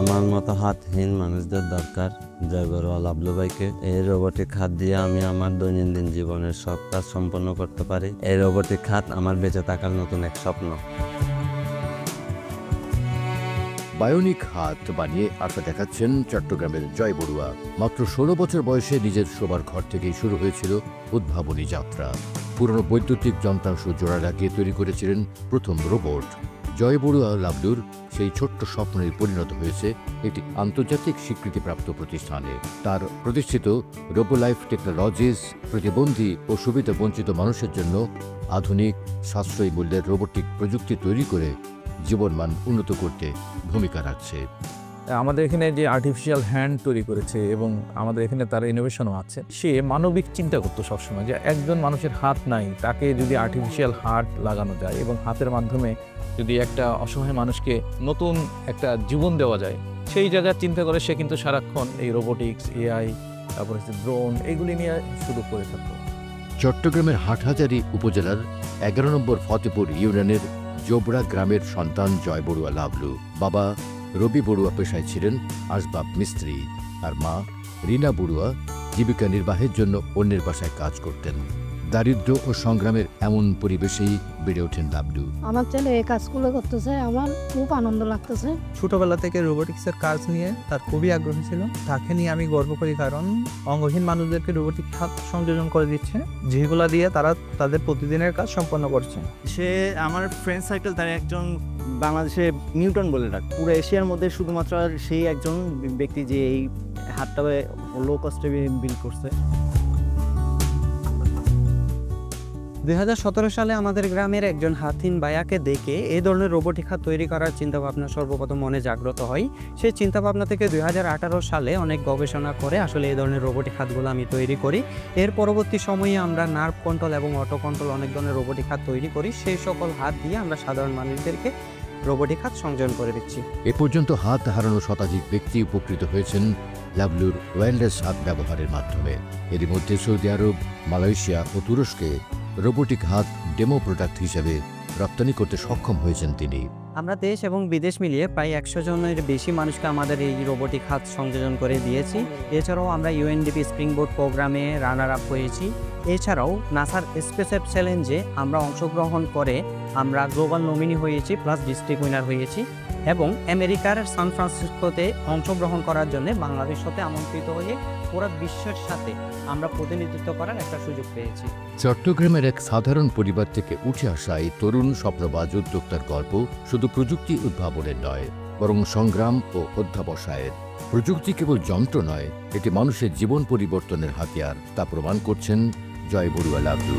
আমার মতো হাতহীন মানুষদের দরকার। জয় বড়ুয়া লাবলু ভাইকে। এই রোবটিক হাত দিয়ে আমি আমার দৈনন্দিন জীবনের সব কাজ সম্পন্ন করতে পারি। এই রোবটিক হাত আমার বেঁচে থাকার নতুন এক স্বপ্ন। বায়োনিক হাত বানিয়ে আশা দেখাচ্ছেন চট্টগ্রামের জয় বড়ুয়া। মাত্র 16 বছর বয়সে নিজের শোবার ঘর থেকেই শুরু হয়েছিল উদ্ভাবনী যাত্রা। পুরনো বৈদ্যুতিক যন্ত্রাংশ জোড়া লাগিয়ে তৈরি করেছিলেন প্রথম রোবট। জয় বড়ুয়া লাবলুর সেই ছোট্ট স্বপ্নের পরিণত হয়েছে একটি আন্তর্জাতিক স্বীকৃতিপ্রাপ্ত প্রতিষ্ঠানে। তার প্রতিষ্ঠিত রোবোলাইফ টেকনোলজিস প্রতিবন্ধী ও সুবিধা বঞ্চিত মানুষের জন্য আধুনিক সাশ্রয়ী মূল্যের রোবোটিক প্রযুক্তি তৈরি করে জীবনমান উন্নত করতে ভূমিকা রাখছে। আমাদের এখানে যে আর্টিফিশিয়াল হ্যান্ড তৈরি করেছে এবং আমাদের এখানে তার ইনোভেশনও আছে। সে মানবিক চিন্তা করতো সবসময় যে একজন মানুষের হাত নাই, তাকে যদি আর্টিফিশিয়াল হার্ট লাগানো যায় এবং হাতের মাধ্যমে যদি একটা অসহায় মানুষকে নতুন একটা জীবন দেওয়া যায়, সেই জায়গায় চিন্তা করে সে কিন্তু সারাক্ষণ এই রোবোটিক্স, এআই, তারপরে ড্রোন এগুলি নিয়ে শুরু করে থাকতো। চট্টগ্রামের হাটহাজারী উপজেলার 11 নম্বর ফতেপুর ইউনিয়নের জোবরা গ্রামের সন্তান জয় বড়ুয়া লাবলু। বাবা রবি বড়ুয়া পেশায় ছিলেন আসবাব মিস্ত্রি, আর মা রিনা বড়ুয়া জীবিকা নির্বাহের জন্য অন্যের বাসায় কাজ করতেন। দারিদ্র্য ও সংগ্রামের এমন পরিবেশেই বেড়ে ওঠেন লাবলু। আমার ছেলে এই কাজগুলো করতেছে, আমার খুব আনন্দ লাগতেছে। ছোটবেলা থেকে রোবোটিক্সের কাজ নিয়ে তার খুবই আগ্রহ ছিল। তাকে নিয়ে আমি গর্ব করি, কারণ অঙ্গহীন মানুষদেরকে রোবোটিক হাত সংযোজন করে দিচ্ছে, যেগুলো দিয়ে তারা তাদের প্রতিদিনের কাজ সম্পন্ন করছে। সে আমার ফ্রেন্ড সার্কেল, তার একজন বাংলাদেশে নিউটন বলে ডাক, পুরো এশিয়ার মধ্যে শুধুমাত্র সেই একজন ব্যক্তি যে এই হাতটা লো কস্টে বিল্ড করছে। 2017 সালে আমাদের গ্রামের একজন হাতহীন ভাইয়াকে দেখে এই ধরনের রোবোটিক হাত তৈরি করার চিন্তাভাবনা সর্বপ্রথম মনে জাগ্রত হয়। সেই চিন্তাভাবনা থেকে 2018 সালে অনেক গবেষণা করে আসলে এই ধরনের রোবোটিক হাতগুলো আমি তৈরি করি। এর পরবর্তী সময়ে আমরা নার্ভ কন্ট্রোল এবং অটো কন্ট্রোল অনেক ধরনের রোবোটিক হাত তৈরি করি। সেই সকল হাত দিয়ে আমরা সাধারণ মানুষদেরকে রোবোটিক হাত সংযোজন করে দিচ্ছি। এ পর্যন্ত হাত হারানো শতাধিক ব্যক্তি উপকৃত হয়েছেন লাবলুর ওয়্যারলেস হাত ব্যবহারের মাধ্যমে। এরই মধ্যে সৌদি আরব, মালয়েশিয়া ও তুরস্কে রোবোটিক হাত ডেমো প্রোডাক্ট হিসেবে রপ্তানি করতে সক্ষম হয়েছেন তিনি। আমরা দেশ এবং বিদেশ মিলিয়ে প্রায় 100 জনের বেশি মানুষকে আমাদের এই রোবোটিক হাত সংযোজন করে দিয়েছি। এছাড়াও আমরা ইউএনডিপি স্প্রিং বোর্ড প্রোগ্রামে রানার আপ হয়েছি। এছাড়াও নাসার স্পেসএফ চ্যালেঞ্জে আমরা অংশগ্রহণ করে আমরা গ্লোবাল নমিনি হয়েছি, প্লাস ডিস্ট্রিক্ট উইনার হয়েছি এবং আমেরিকার সান ফ্রান্সিসকোতে অংশগ্রহণ করার জন্য বাংলাদেশ হতে আমন্ত্রিত হয়ে পুরো বিশ্বের সাথে আমরা প্রতিনিধিত্ব করার একটা সুযোগ পেয়েছি। চট্টগ্রামের এক সাধারণ পরিবার থেকে উঠে আসা এই তরুণ স্বপ্নবাজ উদ্যোক্তার গল্প শুধু প্রযুক্তি উদ্ভাবনের নয়, বরং সংগ্রাম ও অধ্যাবসায়ের। প্রযুক্তি কেবল যন্ত্র নয়, এটি মানুষের জীবন পরিবর্তনের হাতিয়ার, তা প্রমাণ করছেন জয় বড়ুয়া লাবলু।